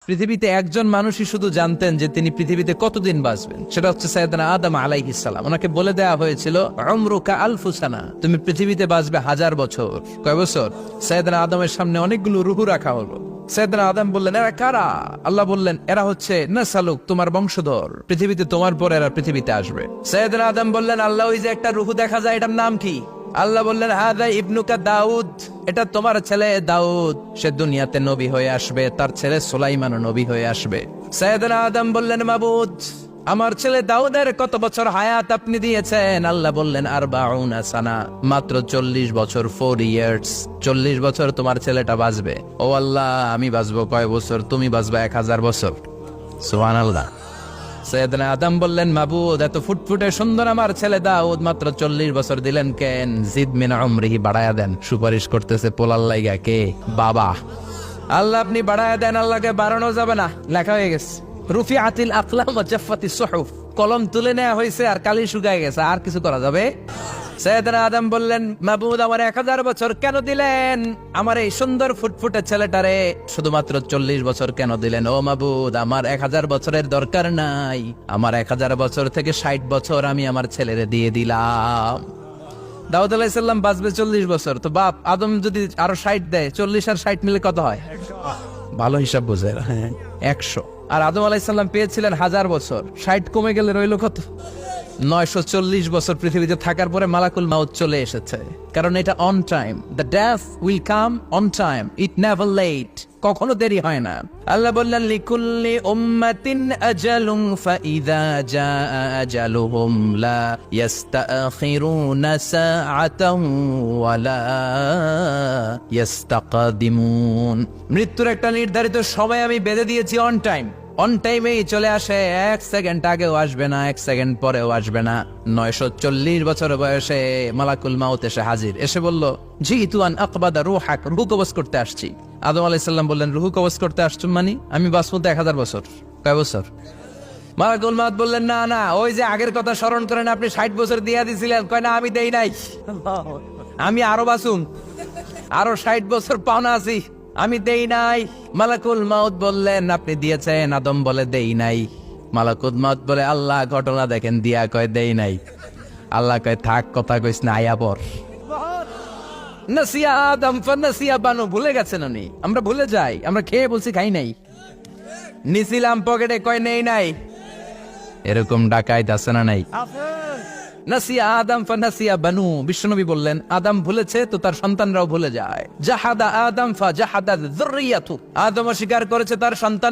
পৃথিবীতে একজন মানুষই শুধু জানতেন যে তিনি পৃথিবীতে কতদিন বাঁচবেন, সেটা হচ্ছে সাইয়েদনা আদম আলাইহিস সালাম। ওনাকে বলে দেওয়া হয়েছিল উমরুকা আলফু সানা, তুমি পৃথিবীতে বাঁচবে 1000 বছর। কয় বছর? সাইয়েদনা আদমের সামনে অনেকগুলো রূহ রাখা হলো। সাইয়েদনা আদম বললেন, এরা কারা? আল্লাহ বললেন, এরা হচ্ছে নাসালুক, তোমার বংশধর, পৃথিবীতে তোমার পর এরা পৃথিবীতে আসবে। সাইয়েদনা আদম বললেন, আল্লাহ ওই যে একটা রূহ দেখা যায়, এটার নাম কি? আল্লাহ বললেন, হাদা ইবনুকা দাউদ, এটা তোমার ছেলে দাউদ, সে দুনিয়াতে নবী হয়ে আসবে, তার ছেলে সুলাইমানও নবী হয়ে আসবে। সাইয়েদনা আদম বললেন, মাবুদ, আমার ছেলে দাউদের কত বছর হায়াত আপনি দিয়েছেন? আল্লাহ বললেন, 40 সানা, মাত্র 40 বছর, 4 ইয়ার্স, 40 বছর তোমার ছেলেটা বাঁচবে। ও আল্লাহ, আমি বাঁচবো কয় বছর? তুমি বাঁচবা 1000 বছর। সুবহানাল্লাহ। সাইয়েদনা আদম বললেন, মাবুদ, এত ফুটফুটে সুন্দর আমার ছেলে দাউদ, মাত্র 40 বছর দিলেন কেন? জিদ মিন উমরিহি, বাড়ায়া দেন। সুপারিশ করতেছে পোলার লাইগা কে? বাবা। আল্লাহ আপনি বাড়ায়া দেন, আল্লাহকে বাড়ানো যাবে না। লেখা হয়ে গেছে, রুফিআতিল আকলাম ওয়া জাফফাতিস সুহুফ, কলম তুলে নেওয়া হয়েছে আর কালি শুকায় গেছে, আর কিছু করা যাবে? সাইয়েদনা আদম বললেন, মাবুদ, আমার 1000 বছর কেন দিলেন? আমার এই সুন্দর ফুটফুটে ছেলেটারে শুধুমাত্র 40 বছর কেন দিলেন? ও মাবুদ, আমার 1000 বছরের দরকার নাই, আমার 1000 বছর থেকে 60 বছর আমি আমার ছেলেরে দিয়ে দিলাম। দাউদ আলাইহিস সালাম বাঁচবে 40 বছর, তো বাপ আদম যদি আরো 60 দেয়, 40 আর 60 মিলে কত হয়? ভালো হিসাব বোঝে, 100। আর আদম আলাইহিস সালাম পেয়েছিলেন 1000 বছর, 60 কমে গেলে রইল কত? 940 বছর পৃথিবীতে থাকার পরে মালাকুল মাউত চলে এসেছে, কারণ এটা on time. The death will come on time, it never late, কখনো দেরি হয় না। আল্লাহ বললেন, লিকুল্লি উম্মাতিন আজালুন ফাইযা জাআ আজালুহুম লা ইস্তাখিরুনা সাআতান ওয়া লা ইস্তাকদিমুন। মৃত্যুর একটা নির্ধারিত সময় আমি বেঁধে দিয়েছি, অন টাইম, অন টাইমেই চলে আসে, 1 সেকেন্ড আগেও আসবে না, 1 সেকেন্ড পরেও আসবে না। 940 বছর বয়সে মালাকুল মাউত এসে হাজির, এসে বলল, জিতু আন আকবাদা রূহাক, রূহ কবজ করতে আসছি। আদম আলাইহিস সালাম বললেন, রূহ কবজ করতে আসছো মানে? আমি বাঁচবো 1000 বছর। কয় বছর? মালাকুল মাউত বললেন, না না, ওই যে আগের কথা স্মরণ করেন, আপনি 60 বছর দিয়া দিছিলেন। কয় না, আমি দেই নাই, আমি আরো বাঁচুম, আরো 60 বছর পাওনা আছি, আমি দেই নাই। মালাকুল মাউত বললেন, আপনি দিয়েছেন। আদম বলে, দেই নাই। মালাকুল মাউত বলে, আল্লাহ ঘটনা দেখেন, দিয়া কয় দেই নাই। আল্লাহ কয়, থাক, কথা কইস না, আয়া পর। নাসিয়া আদম ফানাসিয়া বানু, ভুলে গেছেন উনি। আমরা ভুলে যাই, আমরা খেয়ে বলছি খাই নাই, নিছিলাম পকেটে, কয় নেই নাই। এরকম ডাকাইত আছে না নাই? নাসিয়া আদম ফানাসিয়া বানু, বিশ্বনবী বললেন, আদম ভুলেছে তো তার সন্তানরাও ভুলে যায়। জাহাদা আদম ফাজাহাদা যুররিয়াতু, আদম অস্বীকার করেছে, তার সন্তান